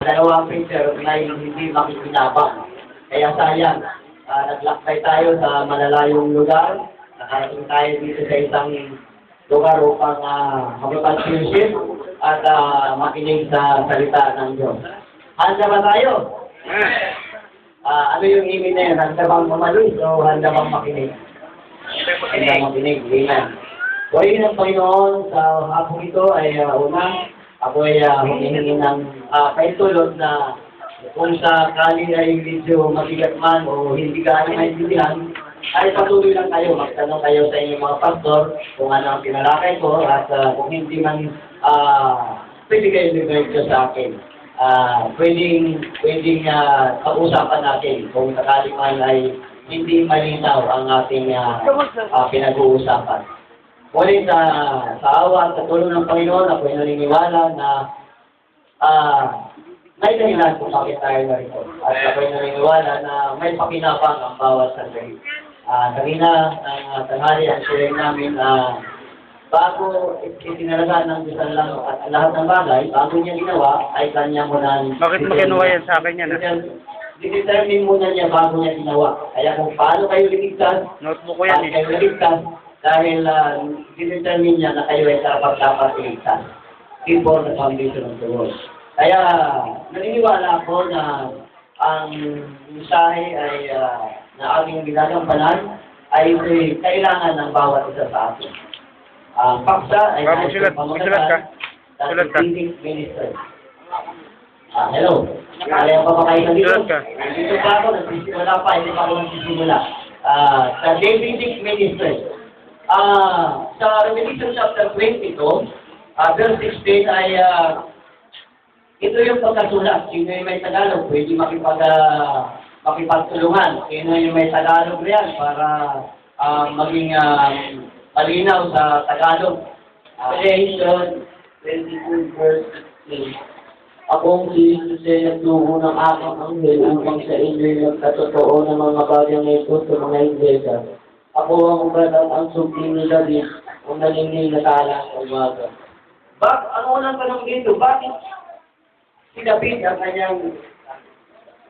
Dalawang printer na hindi makikinabang. Kaya sayang, naglakbay tayo sa malalayong lugar. Nakarating tayo dito sa isang lugar upang makipag-fellowship at makinig sa salita ng Diyos. Handa ba tayo? Ano yung ibig na yun? Handa bang mamalis o handa bang makinig? Handa makinig. Amen. Purihin ng Panginoon sa hapong ito ay una, ako ay humihingi ng kaitulot na kung sakali ay medyo mabigat man o hindi ka maintindihan, ay patuloy lang kayo. Magtanong kayo sa inyong mga pastor kung ano ang pinalakay ko at kung hindi man pwede kayo nag-radio sa akin. Pwedeng pag-usapan natin kung sakali man ay hindi malinaw ang ating pinag-uusapan. Ngunit sa awa at sa tulong ng Panginoon, ako ay naniniwala na may dahilan kung bakit tayo narito. At ako ay naniniwala na may pakinabang ang bawat sandali. Kanina, ng tanghali ang sharing namin, bago itinalagaan ng Diyos lang at lahat ng bagay, bago niya ginawa, ay kanya muna. Bakit mo kinuha yan sa akin yan? Didetermine muna niya bago niya ginawa. Kaya kung paano kayo liligtas, Notebook ko yan kayo liligtas, dahil didetermine niya na kayo ay dapat iligtas before the foundation of the world. Kaya naniniwala ako na ang mensahe ay na ating ginagampanan ay kailangan ng bawat isa sa atin. Paksa ay Sulat ka. Minister. Hello. Kaya pa ba kayo nandito? Dito pa ako, nagsisimula pa, hindi pa ako nagsisimula. Sa Davidic Ministry. Sa Revelation chapter 22, verse 16 ay ito yung pagkasulat. Sino yung may Tagalog, pwede makipagtulungan. Sino yung may Tagalog riyan para maging malinaw sa Tagalog. Revelation 22 verse 16. Akong si Jesus ay nagtuho ng aking anghel upang sa inyo yung katotoo ng mga bagyang ito sa mga iglesia. Ako ang ugat at ang sugdi ni David, ang nalingning na tala sa umaga. Ano unang tanong dito? Bakit si David ang kanyang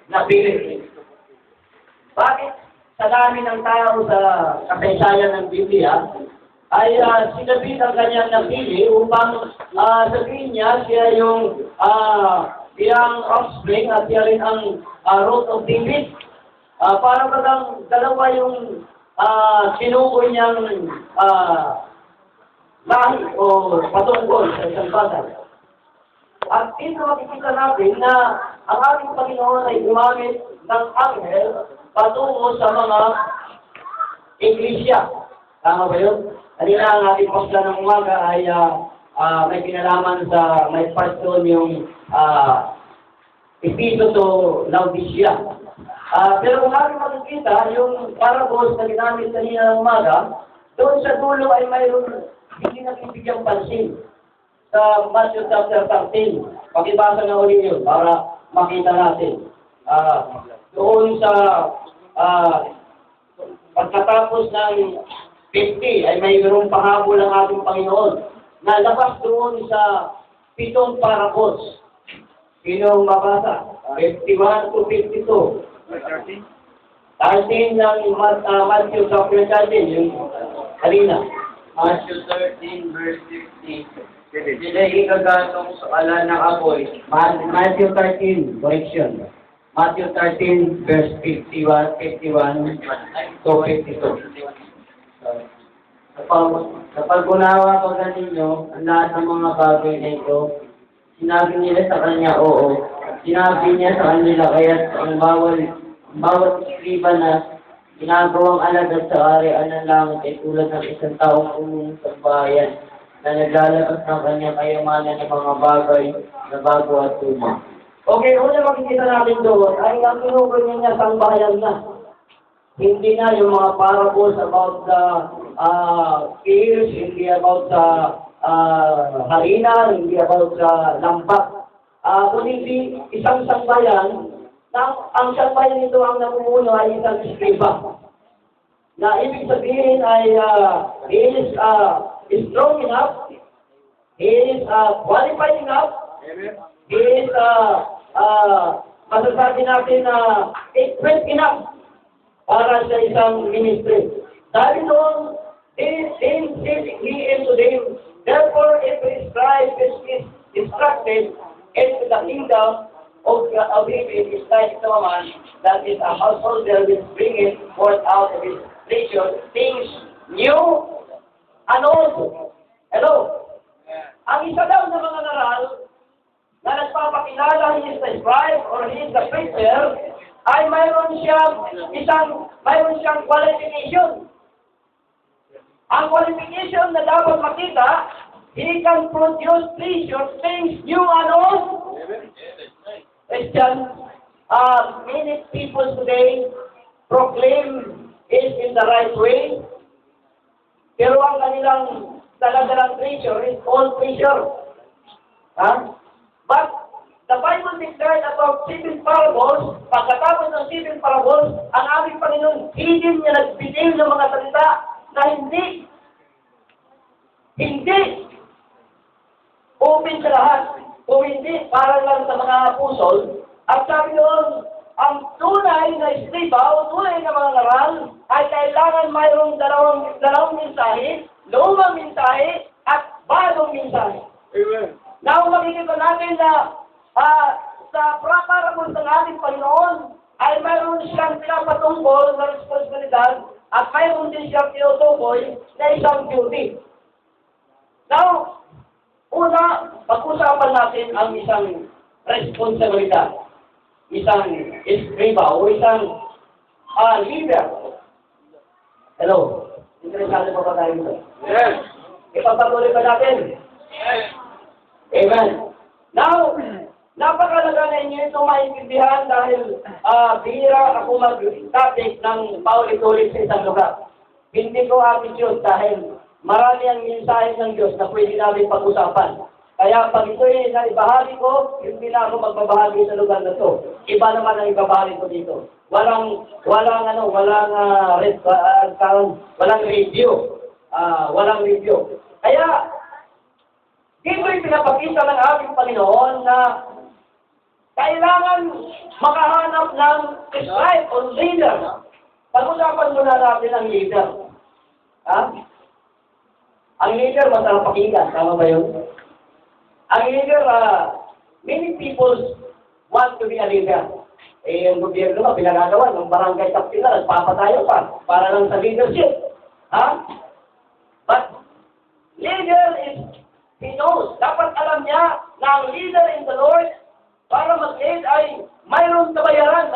napili? Bakit sa dami ng tao sa kasaysayan ng Biblia, ay si David ang kanyang napili upang sabihin niya siya yung siyang offspring at siya rin ang root of David. Para bagang dalawa yung sinukoy niyang lahi o patungkol sa isang bagay. At dito makikita natin na ang ating Panginoon ay gumamit ng anghel patungo sa mga iglesia. Tama ba yun? Kanina ang ating pasla ng umaga ay may kinalaman sa may part doon yung Episo to Laodicea. Pero kung ating makikita, yung parables na ginamit kanina ng umaga, doon sa dulo ay mayroon hindi nakibigyang pansin. Sa Matthew chapter 13, pakibasa na ulit yun para makita natin. Doon sa pagkatapos ng 50 ay mayroong pahabol ang ating Panginoon na labas doon sa 7 parables. Sinong mabasa? 51 to 52. 13 ng Matthew chapter 13, yung kanina. Matthew 13 verse 50. Sila igagatong sa ala ng apoy. Matthew 13, correction. Matthew 13 verse 51 to 52. Kapag unawa ko sa ninyo ang lahat ng mga bagay na ito, sinabi nila sa kanya, oo. Sinabi niya sa kanila, kaya ang bawat iskriba na ginagawang alagad sa arian ng langit ay tulad ng isang taong umong sa bayan na naglalabas ng kanyang kayamanan ng mga bagay na bago at tuma. Okay, una makikita natin doon ay ang tinukoy niya sa bayan na. Hindi na yung mga parables about the fields, hindi about sa harina, hindi about sa lambat. Kundi isang sambayan, ang sambayan nito ang namumuno ay isang iskriba. Na ibig sabihin ay he is strong enough, he is qualified enough, he is, masasabi natin na equipped enough para sa isang ministry. Dahil doon, he is today. Therefore, if his Christ is instructed into the kingdom of him, it is like someone that is a householder which bringing forth out of his treasure things new and old. Hello? Ang isa daw na mga naral na nagpapakilala he is the scribe or he is the preacher ay mayroon siyang qualification. Ang qualification na dapat makita, he can produce treasure, things new and old. Question, many people today proclaim it in the right way, pero ang kanilang daladalang treasure is old treasure. But the Bible declared about 7 parables. Pagkatapos ng 7 parables, ang aming Panginoon, hindi niya nagbitin ng mga salita na hindi open sa lahat. Kung hindi, para lang sa mga apostol. At sabi doon, ang tunay na istriba o tunay na mga ngaral ay kailangan mayroong dalawang mensahe, lumang mensahe, at bagong mensahe. Amen. Now, makikita natin na sa parables ng ating Panginoon ay mayroon siyang pinapatungkol na responsibilidad at mayroon din siyang tinutukoy na isang duty. Now, una, pag-usapan natin ang isang responsibilidad, isang escriba o isang leader. Hello? Interesado pa ba tayo dito? Yes. Ipagpatuloy pa natin. Yes. Amen. Now, napakalaga na inyo itong maintindihan dahil bihira ako mag-topic ng paulit-ulit sa isang lugar. Hindi ko attitude dahil marami ang mensahe ng Diyos na pwede namin pag-usapan. Kaya pag ito'y naibahagi ko, hindi na ako magbabahagi sa lugar na to. Iba naman ang ibabahagi ko dito. Walang review. Walang review. Kaya, dito'y pinapakita ng ating Panginoon na kailangan makahanap ng scribe o leader. Pag-usapan muna natin ang leader. Ang leader, masarap pakinggan. Tama ba yun? Ang leader, many people want to be a leader. Yung gobyerno ba, pinagagawa ng barangay captain na, nagpapatayo pa para lang sa leadership. But, leader is, he knows, dapat alam niya na ang leader in the Lord, para mag-lead ay mayroong kabayaran,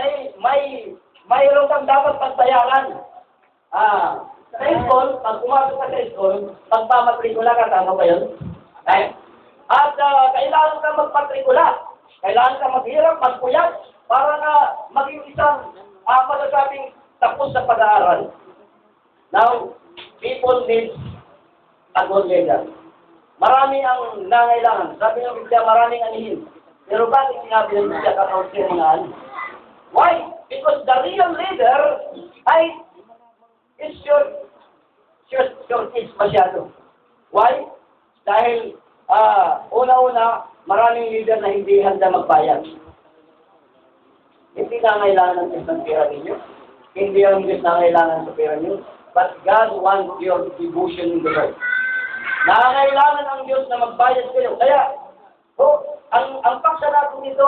mayroong kang dapat pagbayaran. Sa school, pag pumasok ka sa school, pagpamatrikula ka, tama ba yun? At kailangan ka magpatrikula. Kailangan ka maghirap, magpuyat, para na maging isang masasabing tapos sa pag-aaral. Now, people need a good leader. Marami ang nangailangan. Sabi ng Biblia, maraming anihin. Pero bakit sinabi ng Biblia kakaunti ng mga anihin? Why? Because the real leader is short is masyado. Why? Dahil una-una, maraming leader na hindi handa magbayad. Hindi nangailangan ng Diyos ng pera ninyo. Hindi ang Diyos nangailangan sa pera ninyo. But God wants your devotion in the Lord. Nangailangan ang Diyos na magbayad kayo. Kaya, ang paksa natin dito,